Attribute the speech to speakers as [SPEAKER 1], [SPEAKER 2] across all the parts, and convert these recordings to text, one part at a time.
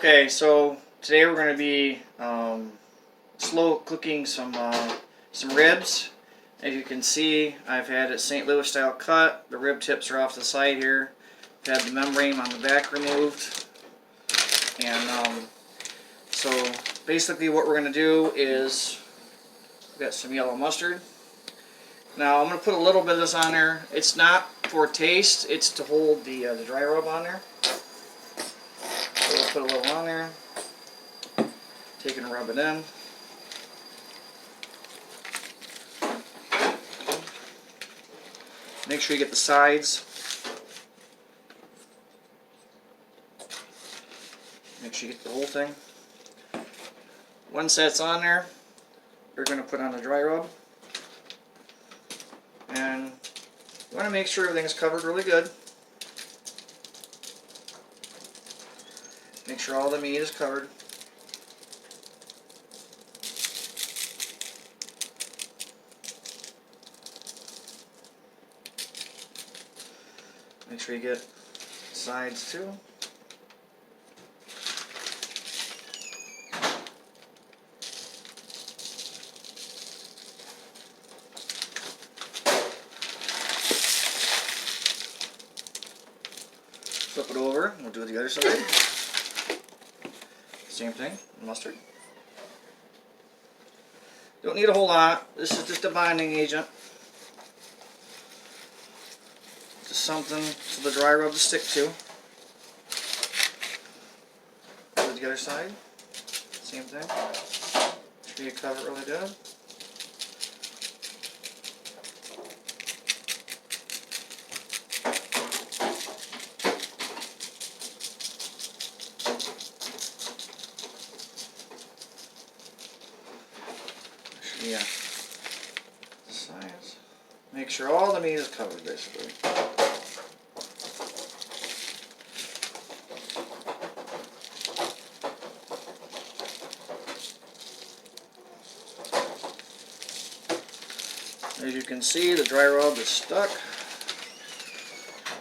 [SPEAKER 1] Okay, so today we're going to be slow cooking some ribs. As you can see, I've had it St. Louis style cut. The rib tips are off the side here. I've had the membrane on the back removed. And so basically what we're going to do is we've got some yellow mustard. Now I'm going to put a little bit of this on there. It's not for taste, it's to hold the dry rub on there. So we'll put a little on there. Take and rub it in. Make sure you get the sides. Make sure you get the whole thing. Once that's on there, you're going to put on the dry rub. And you want to make sure everything's covered really good. Make sure all the meat is covered. Make sure you get sides too. Flip it over, we'll do the other side. Same thing, mustard. Don't need a whole lot, this is just a binding agent. Just something for the dry rub to stick to. Do the other side, same thing. Make sure you cover it really good. Yeah, sides. Make sure all the meat is covered, basically. As you can see, the dry rub is stuck.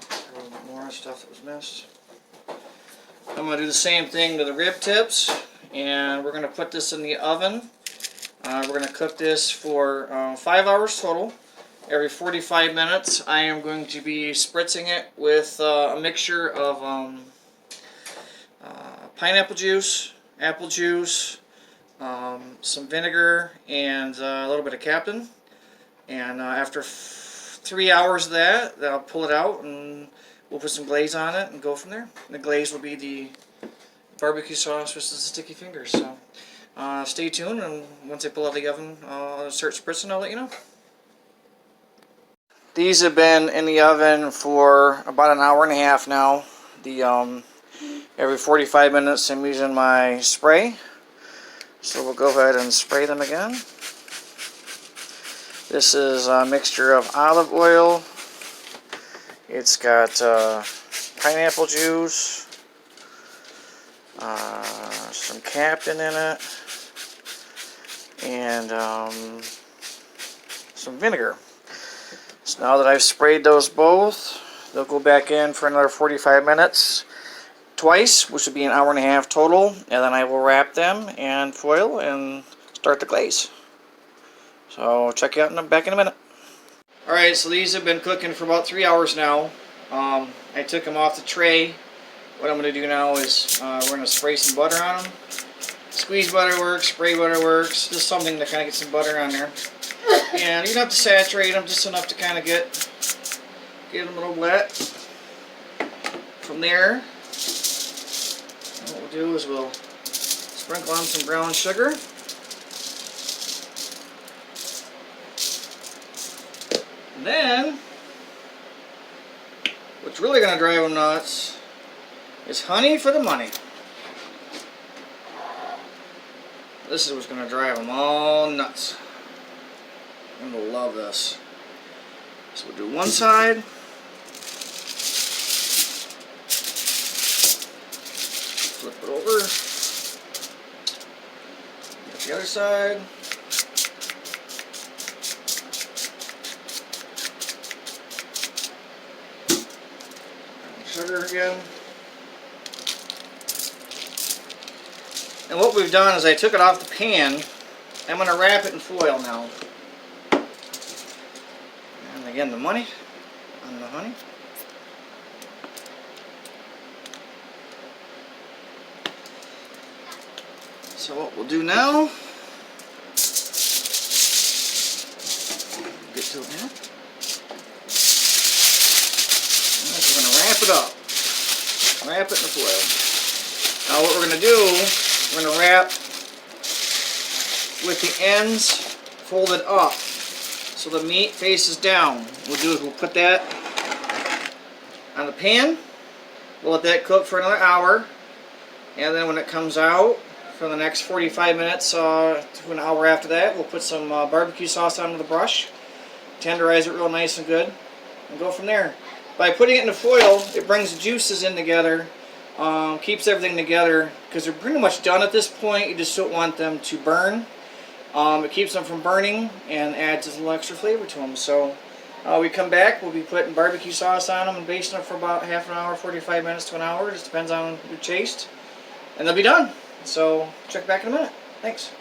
[SPEAKER 1] A little bit more stuff that was missed. I'm going to do the same thing to the rib tips, and we're going to put this in the oven. We're going to cook this for 5 hours total. Every 45 minutes I am going to be spritzing it with a mixture of pineapple juice, apple juice, some vinegar, and a little bit of Captain. And after 3 hours of that, I'll pull it out and we'll put some glaze on it and go from there. And the glaze will be the barbecue sauce with the sticky fingers. So stay tuned, and once I pull out of the oven, I'll start spritzing. I'll let you know. These have been in the oven for about an hour and a half now. Every 45 minutes I'm using my spray. So we'll go ahead and spray them again. This is a mixture of olive oil. It's got pineapple juice, some Captain in it, and some vinegar. So now that I've sprayed those both, they'll go back in for another 45 minutes twice, which would be an hour and a half total, and then I will wrap them in foil and start the glaze. So check you out back in a minute. Alright, so these have been cooking for about 3 hours now. I took them off the tray. What I'm going to do now is we're going to spray some butter on them. Squeeze butter works, spray butter works, just something to kind of get some butter on there. And you don't have to saturate them, just enough to kind of get them a little wet. From there, what we'll do is we'll sprinkle on some brown sugar. And then, what's really going to drive them nuts is honey for the money. This is what's going to drive them all nuts. I'm going to love this. So we'll do one side. Flip it over. Get the other side. Sugar again. And what we've done is I took it off the pan. I'm going to wrap it in foil now. And again, the money on the honey. So what we'll do now, get to it now. We're going to wrap it up. Wrap it in the foil. Now what we're going to do, we're going to wrap with the ends folded up so the meat faces down. What we'll do is we'll put that on the pan. We'll let that cook for another hour, and then when it comes out for the next 45 minutes to an hour after that, we'll put some barbecue sauce on with a brush, tenderize it real nice and good, and go from there. By putting it in the foil, it brings the juices in together, keeps everything together, because they're pretty much done at this point. You just don't want them to burn. It keeps them from burning and adds a little extra flavor to them. So we come back, we'll be putting barbecue sauce on them and basting them for about half an hour, 45 minutes to an hour. Just depends on your taste. And they'll be done. So check back in a minute. Thanks.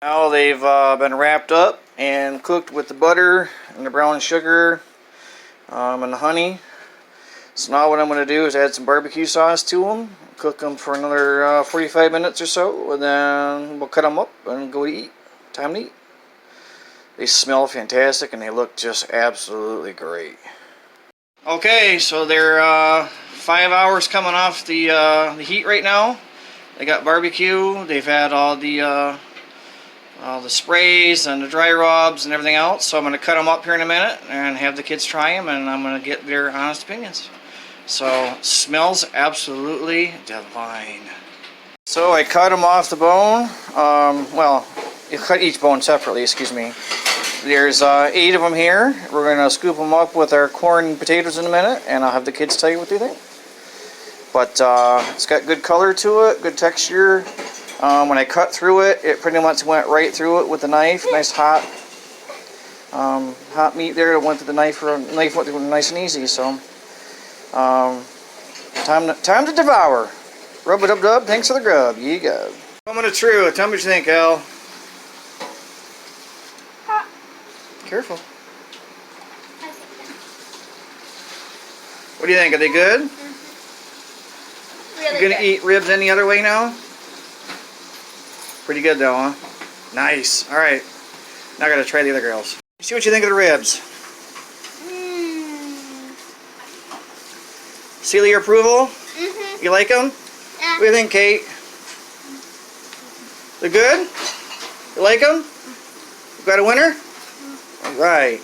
[SPEAKER 1] Now they've been wrapped up and cooked with the butter and the brown sugar and the honey. So now what I'm going to do is add some barbecue sauce to them, cook them for another 45 minutes or so, and then we'll cut them up and go to eat. Time to eat. They smell fantastic and they look just absolutely great. Okay, so they're 5 hours coming off the heat right now. They got barbecue. They've had all the sprays and the dry rubs and everything else. So I'm going to cut them up here in a minute and have the kids try them, and I'm going to get their honest opinions. So smells absolutely divine. So I cut them off the bone. Well, you cut each bone separately, excuse me. There's 8 of them here. We're going to scoop them up with our corn and potatoes in a minute, and I'll have the kids tell you what they think. But it's got good color to it, good texture. When I cut through it, it pretty much went right through it with the knife. Nice hot meat there. It went through the knife. Knife went through nice and easy. So time to devour. Rub a dub dub. Thanks for the grub. You go. Coming to true. Tell me what you think, Al.
[SPEAKER 2] Hot.
[SPEAKER 1] Careful. What do you think? Are they good?
[SPEAKER 2] Really
[SPEAKER 1] You gonna eat ribs any other way now? Pretty good though, huh? Nice. All right. Now I gotta try the other girls. See what you think of the ribs. Seal your approval? You like them?
[SPEAKER 2] Yeah.
[SPEAKER 1] What do you think, Kate? They're good? You like them? You got a winner? All right.